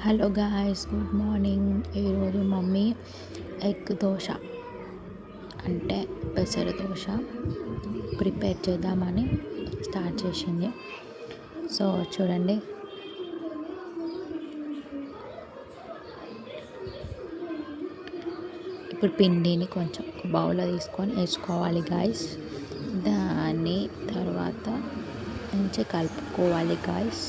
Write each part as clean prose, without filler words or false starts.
Hello guys, good morning. ఈరోజు mummy egg dosa అంటే పెసర దోశ ప్రిపేర్ చేద్దామని స్టార్ట్ చేసింది. సో చూడండి, ఇప్పుడు పిండిని కొంచెం బౌల్లో తీసుకొని వేసుకోవాలి గాయ్స్. దాన్ని తర్వాత మంచిగా కలుపుకోవాలి గాయ్స్.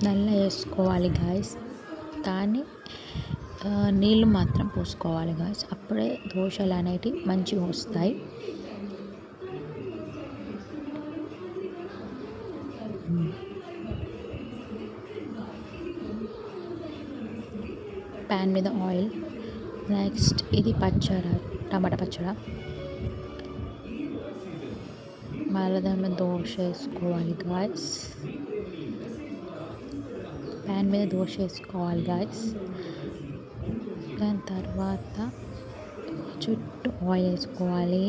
నల్ల వేసుకోవాలి గాయస్. దాన్ని నీళ్ళు మాత్రం పోసుకోవాలి గాయస్. అప్పుడే దోశలు అనేటివి మంచిగా వస్తాయి. ప్యాన్ మీద ఆయిల్. నెక్స్ట్ ఇది పచ్చడి, టమాటా పచ్చడి. మళ్ళీ దాని మీద దోశ వేసుకోవాలి గాయస్. ప్యాన్ మీద దోశ వేసుకోవాలి గాయస్. దాని తర్వాత చుట్టూ ఆయిల్ వేసుకోవాలి.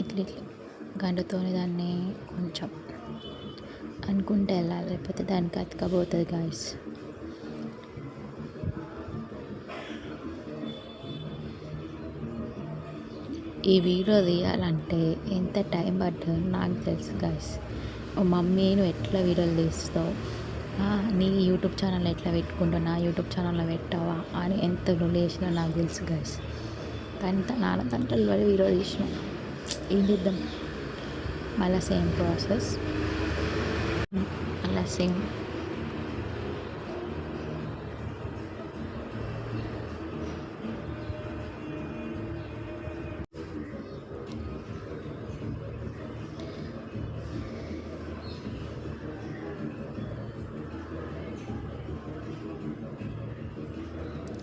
ఇట్లా గంటతోనే దాన్ని కొంచెం అనుకుంటే వెళ్ళాలి, లేకపోతే దానికి అతకపోతుంది గాయస్. ఈ వీడియో తీయాలంటే ఎంత టైం పడుతుందో నాకు తెలుసు గాయస్. మమ్మీ నువ్వు ఎట్లా వీడియోలు తీస్తావు, నీ యూట్యూబ్ ఛానల్ ఎట్లా పెట్టుకుంటావు, నా యూట్యూబ్ ఛానల్లో పెట్టావా అని ఎంత చేసినా నాకు తెలుసు గాయస్. కానీ నాన్న తంటలు పడి వీడియో తీసినాం. ఏం చేద్దాం, మళ్ళీ సేమ్ ప్రాసెస్, మళ్ళీ సేమ్.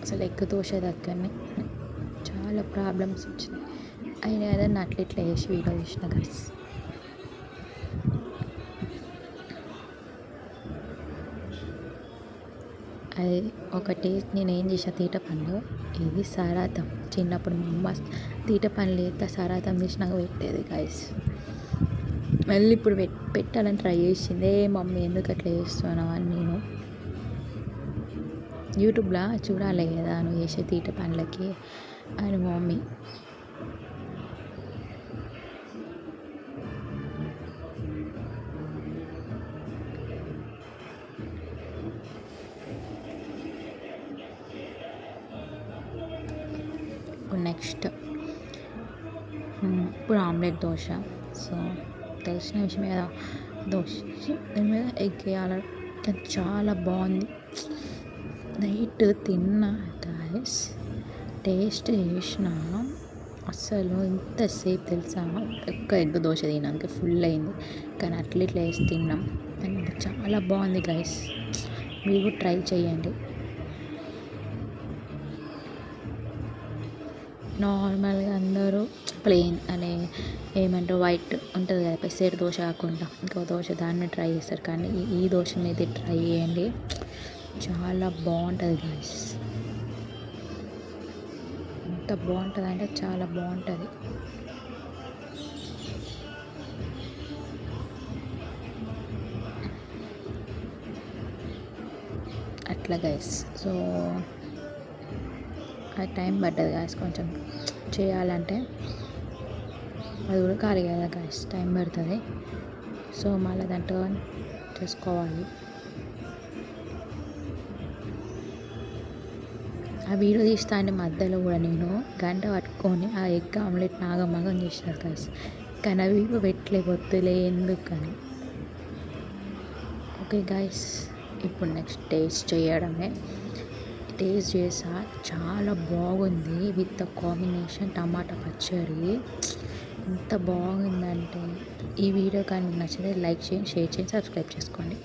అసలు ఎగ్ దోశ దగ్గరనే చాలా ప్రాబ్లమ్స్ వచ్చినాయి. అయినా ఏదన్నా అట్లా ఇట్లా వేసి వీడియో తీసిన గైస్. అది ఒకటి నేను ఏం చేసా, తీట పనులు ఇది సరాతం. చిన్నప్పుడు మా అమ్మ తీట పనులు అయితే సరాతం చేసినాక పెట్టేది గైస్. మళ్ళీ ఇప్పుడు పెట్టాలని ట్రై చేసింది. మమ్మీ ఎందుకు అట్లా చేస్తున్నావు అని నేను యూట్యూబ్లో చూడాలి కదా నువ్వు చేసే తీట పనులకి అని మమ్మీ. నెక్స్ట్ ఇప్పుడు ఆమ్లెట్ దోశ. సో తెలిసిన విషయం కదా, దోశ దాని మీద ఎగ్ వేయాలి. చాలా బాగుంది. నైట్ తిన్నా గాయస్, టేస్ట్ చేసిన అస్సలు ఎంతసేపు తెలుసా, ఒక్క ఎగ్ దోశ తిన్నాక ఫుల్ అయింది. కానీ అట్లా ఇట్లా వేసి తిన్నాం. చాలా బాగుంది గాయస్, మీరు ట్రై చేయండి. నార్మల్గా అందరూ ప్లెయిన్ అనే ఏమంటారు వైట్ ఉంటుంది కదా, పెసర దోశ కాకుండా ఇంకో దోశ దాన్ని ట్రై చేస్తారు. కానీ ఈ దోశ మీద ట్రై చేయండి, చాలా బాగుంటుంది గాయస్. ఎంత బాగుంటుంది అంటే చాలా బాగుంటుంది. అట్లా గైస్. సో అది టైం పడ్డది గాయస్ కొంచెం చేయాలంటే, అది కూడా ఖాళీ కదా గాయస్, టైం పడుతుంది. సో మళ్ళీ దాంట్లో చేసుకోవాలి. ఆ వీడియో తీస్తా అంటే మధ్యలో కూడా నేను గంట పట్టుకొని ఆ ఎగ్ ఆమ్లెట్ నాగమగం చేసినారు గాయస్. కానీ ఆ వీడియో పెట్టలేకపోతులే ఎందుకని. ఓకే గాయస్, ఇప్పుడు నెక్స్ట్ టేస్ట్ చేయడమే. టేస్ట్ చేసా, చాలా బాగుంది. విత్ ద కాంబినేషన్ టమాటా పచ్చడి ఎంత బాగుందంటే. ఈ వీడియో కానీ నచ్చితే లైక్ చేయండి, షేర్ చేయండి, సబ్స్క్రైబ్ చేసుకోండి.